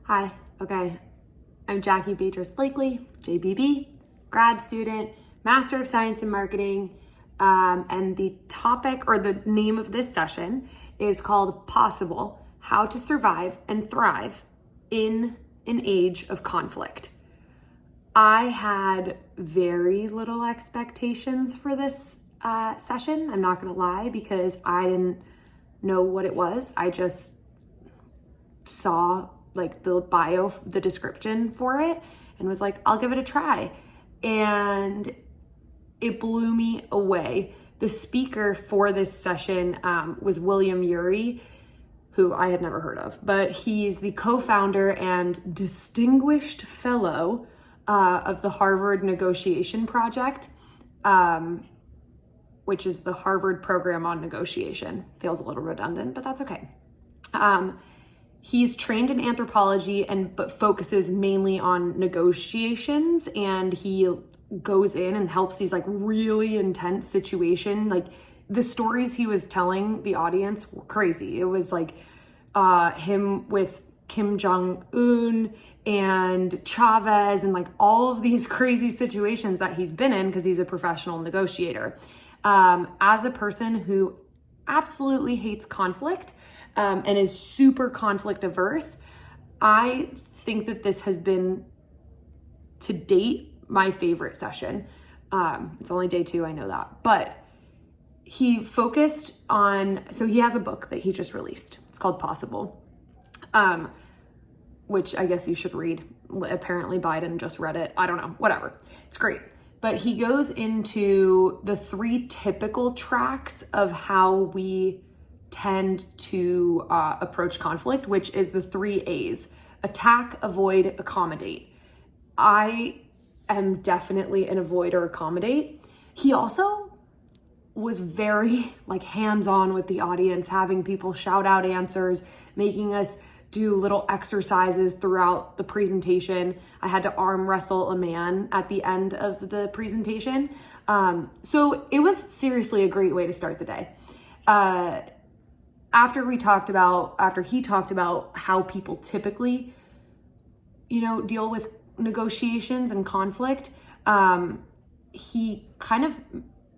Hi, okay. I'm Jackie Beatrice Blakely, JBB, grad student, Master of Science in Marketing, and the topic or the name of this session is called Possible: How to Survive and Thrive in an Age of Conflict. I had very little expectations for this session, I'm not gonna lie, because I didn't know what it was. I just saw like the bio, the description for it, and was like, I'll give it a try. And it blew me away. The speaker for this session was William Ury, who I had never heard of, but he's the co-founder and distinguished fellow of the Harvard Negotiation Project, which is the Harvard program on negotiation. Feels a little redundant, but that's okay. He's trained in anthropology but focuses mainly on negotiations, and he goes in and helps these like really intense situation. Like the stories he was telling the audience were crazy. It was like him with Kim Jong-un and Chavez and like all of these crazy situations that he's been in because he's a professional negotiator. As a person who absolutely hates conflict, and is super conflict averse, I think that this has been, to date, my favorite session. It's only day 2, I know that. But he focused on, so he has a book that he just released. It's called Possible, which I guess you should read. Apparently Biden just read it. I don't know, whatever. It's great. But he goes into the 3 typical tracks of how we tend to approach conflict, which is the 3 A's: attack, avoid, accommodate. I am definitely an avoid or accommodate. He also was very like hands-on with the audience, having people shout out answers, making us do little exercises throughout the presentation. I had to arm wrestle a man at the end of the presentation. So it was seriously a great way to start the day. After he talked about how people typically, deal with negotiations and conflict, he kind of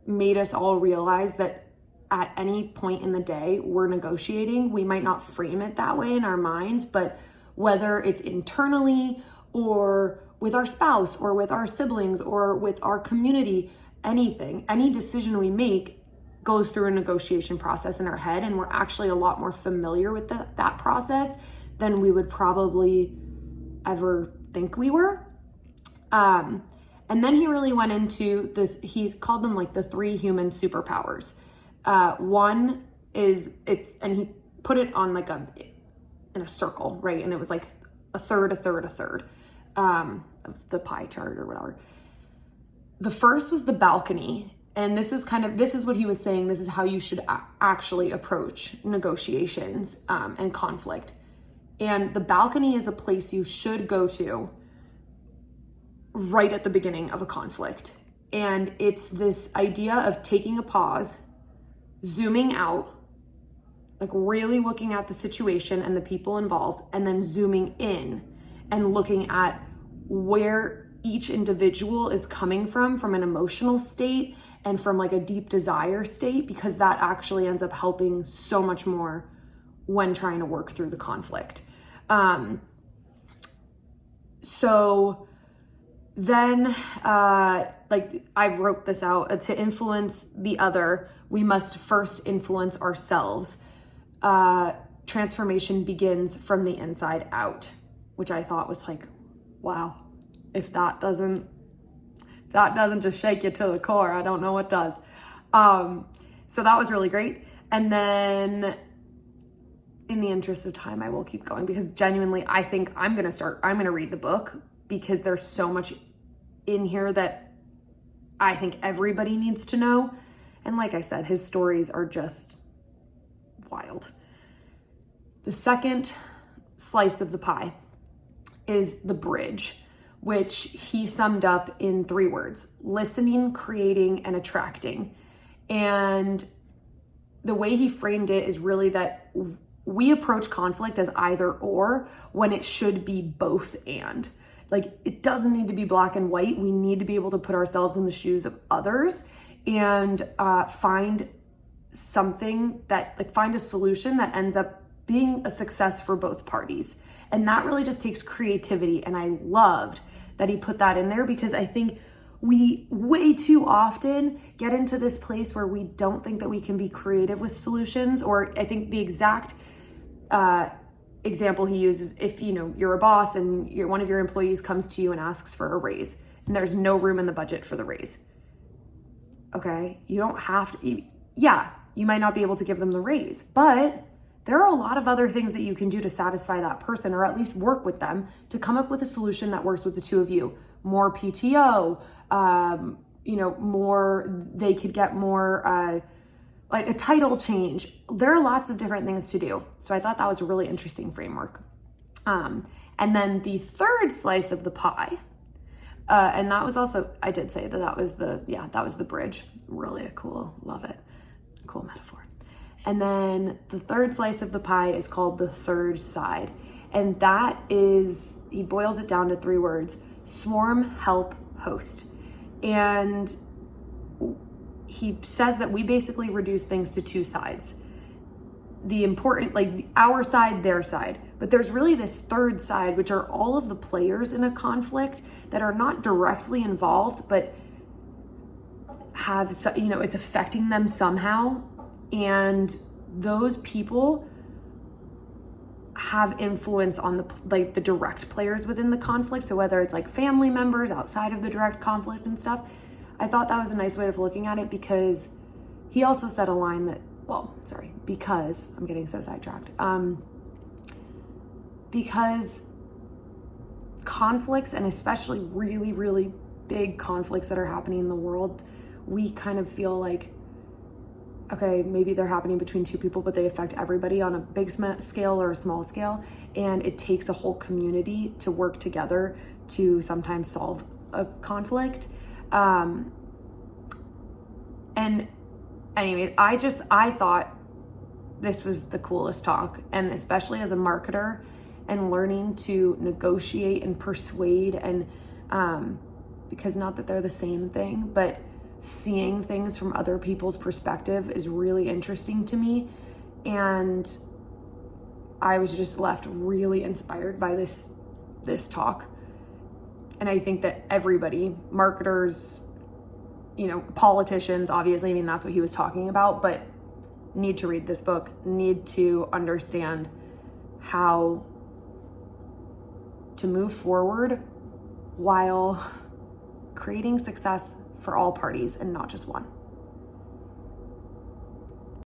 made us all realize that at any point in the day we're negotiating. We might not frame it that way in our minds, but whether it's internally or with our spouse or with our siblings or with our community, any decision we make goes through a negotiation process in our head, and we're actually a lot more familiar with that process than we would probably ever think we were. And then he really went into he's called them like the 3 human superpowers. One is and he put it on like in a circle, right? And it was like a third of the pie chart or whatever. The first was the balcony. And this is what he was saying. This is how you should actually approach negotiations and conflict. And the balcony is a place you should go to right at the beginning of a conflict. And it's this idea of taking a pause, zooming out, like really looking at the situation and the people involved, and then zooming in and looking at where each individual is coming from an emotional state and from like a deep desire state, because that actually ends up helping so much more when trying to work through the conflict. So then, like I wrote this out, to influence the other, we must first influence ourselves. Transformation begins from the inside out, which I thought was like, wow, if that doesn't just shake you to the core, I don't know what does. So that was really great. And then in the interest of time, I will keep going, because genuinely, I think I'm going to read the book, because there's so much in here that I think everybody needs to know. And like I said, his stories are just wild. The second slice of the pie is the bridge, which he summed up in 3 words: listening, creating, and attracting. And the way he framed it is really that we approach conflict as either or when it should be both and. Like, it doesn't need to be black and white. We need to be able to put ourselves in the shoes of others and find something that, like, find a solution that ends up being a success for both parties. And that really just takes creativity. And I loved that he put that in there, because I think we way too often get into this place where we don't think that we can be creative with solutions. Or I think the exact example he uses, if you're a boss and one of your employees comes to you and asks for a raise and there's no room in the budget for the raise. Okay, you don't have to, you might not be able to give them the raise, but there are a lot of other things that you can do to satisfy that person, or at least work with them to come up with a solution that works with the two of you. More PTO, they could get more, like a title change. There are lots of different things to do. So I thought that was a really interesting framework. And then the third slice of the pie, and that was also, I did say that was the bridge. Really cool, love it. Cool metaphor. And then the third slice of the pie is called the third side. And that is, he boils it down to 3 words: swarm, help, host. And he says that we basically reduce things to 2 sides. The important, like our side, their side. But there's really this third side, which are all of the players in a conflict that are not directly involved, but have, it's affecting them somehow. And those people have influence on the direct players within the conflict. So whether it's like family members outside of the direct conflict and stuff, I thought that was a nice way of looking at it, because he also said a line that, because I'm getting so sidetracked. Because conflicts, and especially really, really big conflicts that are happening in the world, we kind of feel like, okay, maybe they're happening between 2 people, but they affect everybody on a big scale or a small scale. And it takes a whole community to work together to sometimes solve a conflict. And anyway, I thought this was the coolest talk, and especially as a marketer and learning to negotiate and persuade, and because not that they're the same thing, but seeing things from other people's perspective is really interesting to me. And I was just left really inspired by this talk. And I think that everybody, marketers, politicians, obviously, I mean, that's what he was talking about, but need to read this book, need to understand how to move forward while creating success for all parties and not just one.